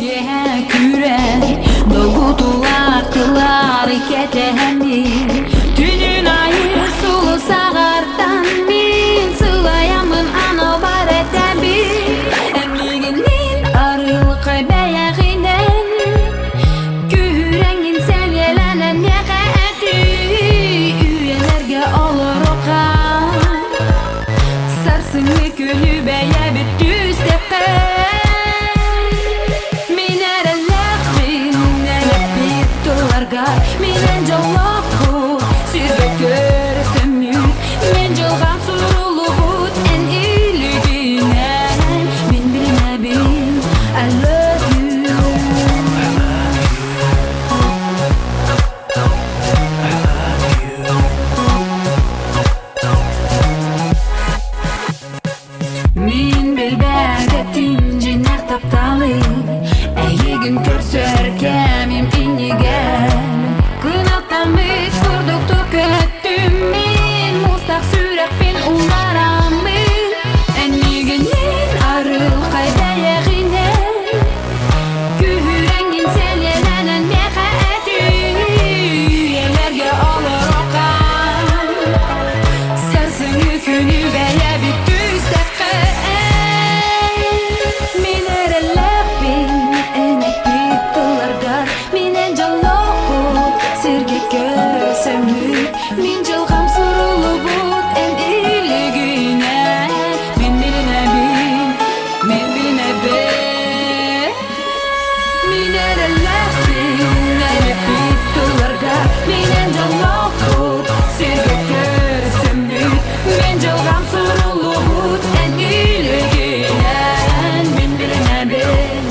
ye küren dolgutular kılar ketendi tünün ayı sulu sağardan min sılayamın ana barete bir emliginin arılık beyaginen kürengin sevyelenen yakati üyelerge olur okan sarsın yükünü beye bir düz tepe Minen jolloku sirge görsem men jolgan surulu but en iliginen min bilme bin I love you min bilbedetim jinak taptalı ey gün körsör kemim inigen Kınattan bit kurduk tükettim min Mustak sürek fin umaramın En ilginin arıl kaydaya ginen Kühürengin selyelenen mekati Üyelerge olur okan Sarsın yükünü beye bir düzdeki Minereller bin enek bit dolargar Minen jolloku sirge görsem min jolgam surulu but en iliginen min biline bin minereller bin enek bit dolarga minen jolloku sirge görsem min jolgam surulu but en iliginen min biline bin